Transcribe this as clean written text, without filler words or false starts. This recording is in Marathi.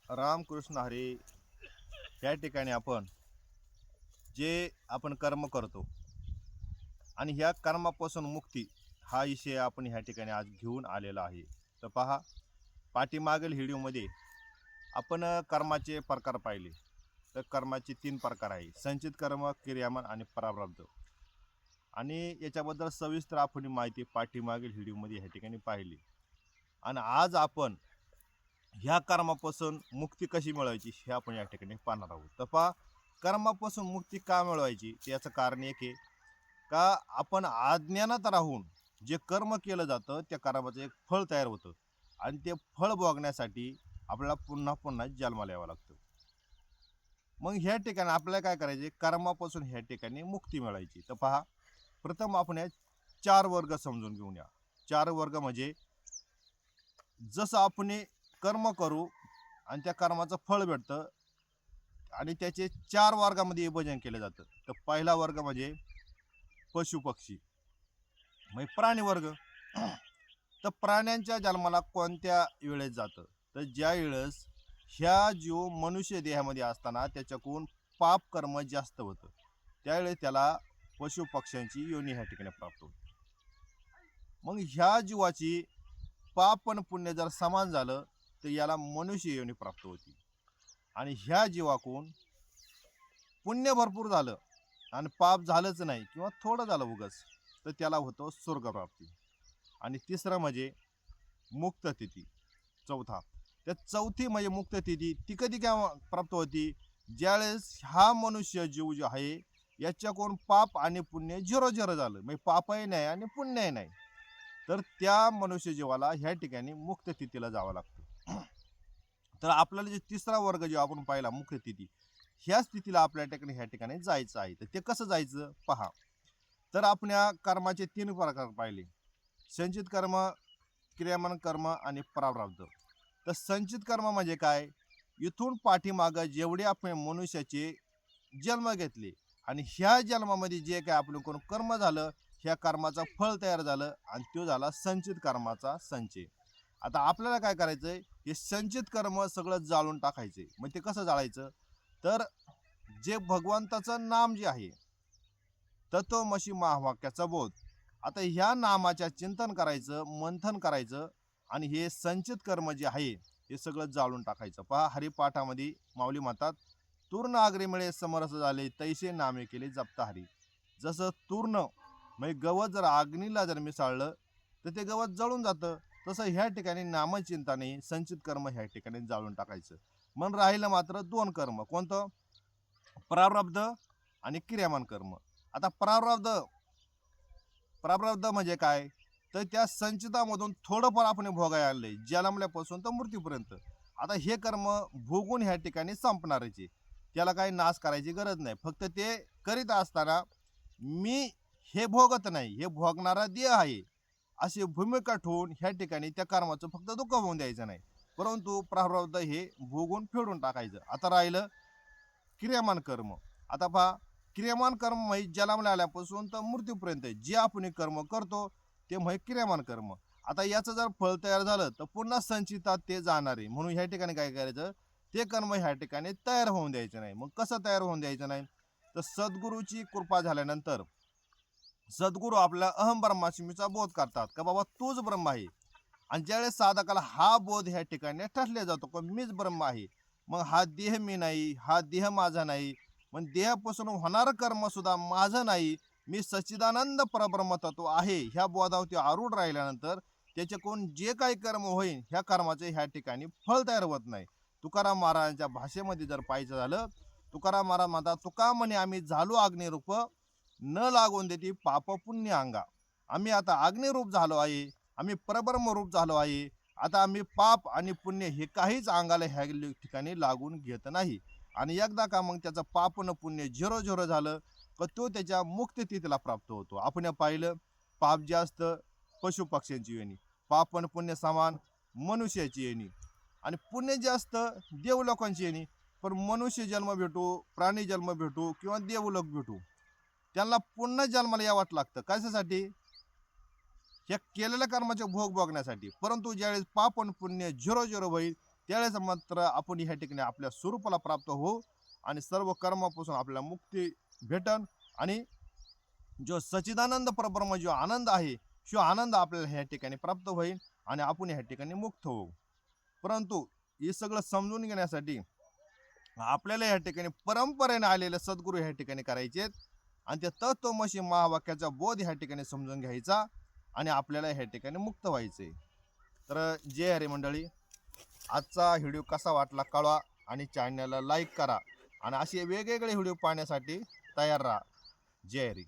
रामकृष्ण हरी. या ठिकाणी आपण कर्म करतो आणि ह्या कर्मापासून मुक्ती हा विषय आपण ह्या ठिकाणी आज घेऊन आलेला आहे. तर पहा, पाठीमागील व्हिडिओमध्ये आपण कर्माचे प्रकार पाहिले. तर कर्माचे 3 प्रकार आहे: संचित कर्म, क्रियामान आणि प्रारब्ध. आणि याच्याबद्दल सविस्तर आपण माहिती पाठीमागील व्हिडिओमध्ये ह्या ठिकाणी पाहिली. आणि आज आपण ह्या कर्मापासून मुक्ती कशी मिळवायची हे आपण या ठिकाणी पाहणार आहोत. तर पहा, कर्मापासून मुक्ती का मिळवायची त्याचं कारण एक आहे का आपण अज्ञानात राहून जे कर्म केलं जातं त्या कर्माचं एक फळ तयार होतं आणि ते फळ भोगण्यासाठी आपल्याला पुन्हा पुन्हा जन्माला यावं लागतं. मग ह्या ठिकाणी आपल्याला काय करायचे, कर्मापासून ह्या ठिकाणी मुक्ती मिळायची. तर पहा, प्रथम आपण या 4 वर्ग समजून घेऊन या. 4 वर्ग म्हणजे जसं आपण कर्म करू आणि त्या कर्माचं फळ भेटतं आणि त्याचे 4 वर्गामध्ये विभाजन केलं जातं. तर पहिला वर्ग म्हणजे पशु पक्षी म्हणजे प्राणी वर्ग. तर प्राण्यांच्या जन्माला कोणत्या वेळेस जातं, तर ज्या वेळेस ह्या जीव मनुष्य देहामध्ये असताना त्याच्याकडून पाप कर्म जास्त होतं त्यावेळेस त्याला पशु पक्ष्यांची योनी ह्या ठिकाणी प्राप्त होते. मग ह्या जीवाची पाप आणि पुण्य जर समान झालं तर याला मनुष्य योनी प्राप्त होती. आणि ह्या जीवाकडून पुण्य भरपूर झालं आणि पाप झालंच नाही किंवा थोडं झालं उगस तर त्याला होतो स्वर्गप्राप्ती. आणि तिसरं म्हणजे मुक्त तिथी. चौथा, त्या चौथी म्हणजे मुक्त तिथी ती कधी काय प्राप्त होती, ज्यावेळेस हा मनुष्य जीव जो आहे याच्याकडून पाप आणि पुण्य झिरो झिरो झालं, म्हणजे पापही नाही आणि पुण्यही नाही, तर त्या मनुष्य जीवाला ह्या ठिकाणी मुक्त तिथीला जावं लागतं. तर आपल्याला जे तिसरा वर्ग जो आपण पाहिला मुक्त तिथी, ह्या स्थितीला आपल्या ठिकाणी ह्या ठिकाणी जायचं आहे. तर ते कसं जायचं पहा. तर आपण या कर्माचे 3 प्रकार पाहिले: संचित कर्म, क्रियामान कर्म आणि प्रारब्ध. तर संचित कर्म म्हणजे काय, इथून पाठीमागं जेवढे आपण मनुष्याचे जन्म घेतले आणि ह्या जन्मामध्ये जे काय आपलं कर्म झालं ह्या कर्माचं फळ तयार झालं आणि तो झाला संचित कर्माचा संचय. आता आपल्याला काय करायचंय, हे संचित कर्म सगळं जाळून टाकायचे. मग ते कसं जाळायचं, तर जे भगवंताचं नाम जे आहे तत्वमसी महावाक्याचा बोध, आता ह्या नामाच्या चिंतन करायचं, मंथन करायचं आणि हे संचित कर्म जे आहे हे सगळं जाळून टाकायचं. पहा, हरिपाठामध्ये माऊली म्हणतात, तूर्ण आगरी मिळे समरस झाले तैसे नामे केले जपता हरी. जसं तूर्ण म्हणजे गवत जर अग्नीला जर मिसळलं तर ते गवत जळून जातं, तसं ह्या ठिकाणी नामचिंताने संचित कर्म ह्या ठिकाणी जाळून टाकायचं. मन राहिलं मात्र 2 कर्म, कोणतं, प्रारब्ध आणि क्रियामान कर्म. आता प्रारब्ध म्हणजे काय, तर त्या संचितामधून थोडंफार आपण भोगायला आणलंय जन्मल्यापासून तर मृत्यूपर्यंत. आता हे कर्म भोगून ह्या ठिकाणी संपणारचे, त्याला काही नाश करायची गरज नाही. फक्त ते करीत असताना मी हे भोगत नाही, हे भोगणारा देह आहे अशी भूमिका ठेवून ह्या ठिकाणी त्या कर्माचं फक्त दुःख होऊन द्यायचं नाही, परंतु प्रारब्ध हे भोगून फेडून टाकायचं. आता राहिलं क्रियामान कर्म. आता पहा, क्रियामान कर्म म्हणजे जन्माला आल्यापासून तर मृत्यूपर्यंत जे आपण कर्म करतो ते म्हणजे क्रियामान कर्म. आता याचं जर फळ तयार झालं तर पुन्हा संचितात ते जाणार आहे, म्हणून ह्या ठिकाणी काय करायचं, ते कर्म ह्या ठिकाणी तयार होऊन द्यायचं नाही. मग कसं तयार होऊन द्यायचं नाही, तर सद्गुरूची कृपा झाल्यानंतर सद्गुरू आपल्या अहम ब्रह्मास्मीचा बोध करतात का बाबा तूच ब्रह्म आहे. आणि ज्यावेळेस साधकाला हा बोध ह्या ठिकाणी ठरले जातो की मीच ब्रह्म आहे, मग हा देह मी नाही, हा देह माझा नाही, मग देहापासून होणारं कर्म सुद्धा माझं नाही, मी सच्चिदानंद परब्रह्म तत्व आहे, ह्या बोधावरती आरूढ राहिल्यानंतर त्याच्याकडून जे काही कर्म होईल ह्या कर्माचे ह्या ठिकाणी फळ तयार होत नाही. तुकाराम महाराजांच्या भाषेमध्ये जर पाहायचं झालं, तुकाराम महाराज म्हणतात, तुका म्हणे आम्ही झालो अग्निरूप, न लागून देते पाप पुण्य अंगा. आम्ही आता अग्निरूप झालो आहे, आम्ही परब्रह्म रूप झालो आहे, आता आम्ही पाप आणि पुण्य हे काहीच अंगाला ह्या ठिकाणी लागून घेत नाही. आणि एकदा का मग त्याचं पाप न पुण्य झिरो झिरो झालं तर तो त्याच्या मुक्त तिथीला प्राप्त होतो. आपण पाहिलं, पाप जास्त पशु पक्ष्यांची येणी, पाप आणि पुण्य समान मनुष्याची येणी, आणि पुण्य जास्त देवलोकांची येणी. पण मनुष्य जन्म भेटू, प्राणी जन्म भेटू किंवा देवलोक भेटू, त्यांना पुन्हा जन्माला यावं लागतं. कशासाठी, या केलेल्या कर्माचे भोग बघण्यासाठी. परंतु ज्यावेळेस पाप आणि पुण्य झिरो झिरो होईल त्यावेळेस मात्र आपण ह्या ठिकाणी आपल्या स्वरूपाला प्राप्त होऊ आणि सर्व कर्मापासून आपल्याला मुक्ती भेटन आणि जो सच्चिदानंद परब्रह्म जो आनंद आहे तो आनंद आपल्याला ह्या ठिकाणी प्राप्त होईल आणि आपण ह्या ठिकाणी मुक्त होऊ. परंतु हे सगळं समजून घेण्यासाठी आपल्याला ह्या ठिकाणी परंपरेने आलेले सद्गुरू ह्या ठिकाणी करायचे आणि त्या तत्वमसी महावाक्याचा बोध ह्या ठिकाणी समजून घ्यायचा आणि आपल्याला ह्या ठिकाणी मुक्त व्हायचे. तर जय हरी मंडळी, आजचा व्हिडिओ कसा वाटला कळवा आणि चॅनलला लाईक करा आणि असे वेगवेगळे व्हिडिओ पाहण्यासाठी तयार राहा. जय हरी.